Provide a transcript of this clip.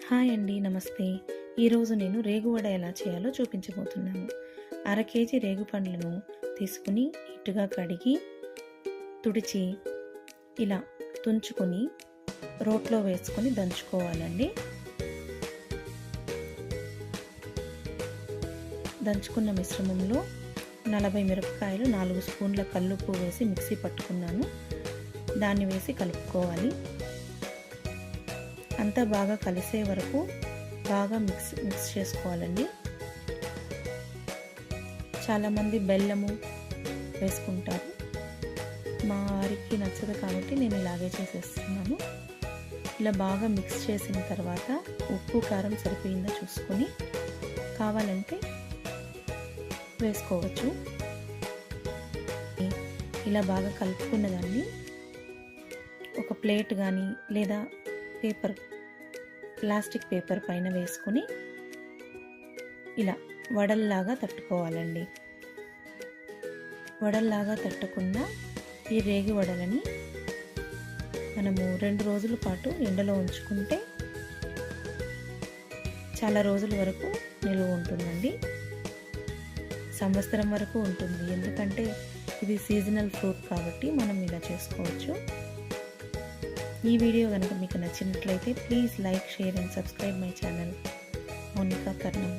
Hi అండి, నమస్తే. ఈరోజు నేను రేగువడ ఎలా చేయాలో చూపించబోతున్నాను. అర కేజీ రేగు పండ్లను తీసుకుని నీట్గా కడిగి తుడిచి ఇలా తుంచుకొని రోట్లో వేసుకొని దంచుకోవాలండి. దంచుకున్న మిశ్రమంలో 40 మిరపకాయలు, 4 స్పూన్ల కల్లుప్పు వేసి మిక్సీ పట్టుకున్నాను. దాన్ని వేసి కలుపుకోవాలి. అంతా బాగా కలిసే వరకు బాగా మిక్స్ చేసుకోవాలండి. చాలామంది బెల్లము వేసుకుంటారు. మా వారికి నచ్చదు కాబట్టి నేను ఇలాగే చేసేస్తున్నాను. ఇలా బాగా మిక్స్ చేసిన తర్వాత ఉప్పు కారం సరిపోయిందో చూసుకొని కావాలంటే వేసుకోవచ్చు. ఇలా బాగా కలుపుకున్న దాన్ని ఒక ప్లేట్ కానీ లేదా ప్లాస్టిక్ పేపర్ పైన వేసుకుని ఇలా వడల్లాగా తట్టుకోవాలండి. వడల్లాగా తట్టకుండా ఈ రేగి వడలని మనము 2 రోజుల పాటు ఎండలో ఉంచుకుంటే చాలా రోజుల వరకు నిలువ ఉంటుందండి. సంవత్సరం వరకు ఉంటుంది. ఎందుకంటే ఇది సీజనల్ ఫ్రూట్ కాబట్టి మనం ఇలా చేసుకోవచ్చు. ఈ వీడియో కనుక మీకు నచ్చినట్లయితే please like, share and subscribe my channel Mounika Karanam.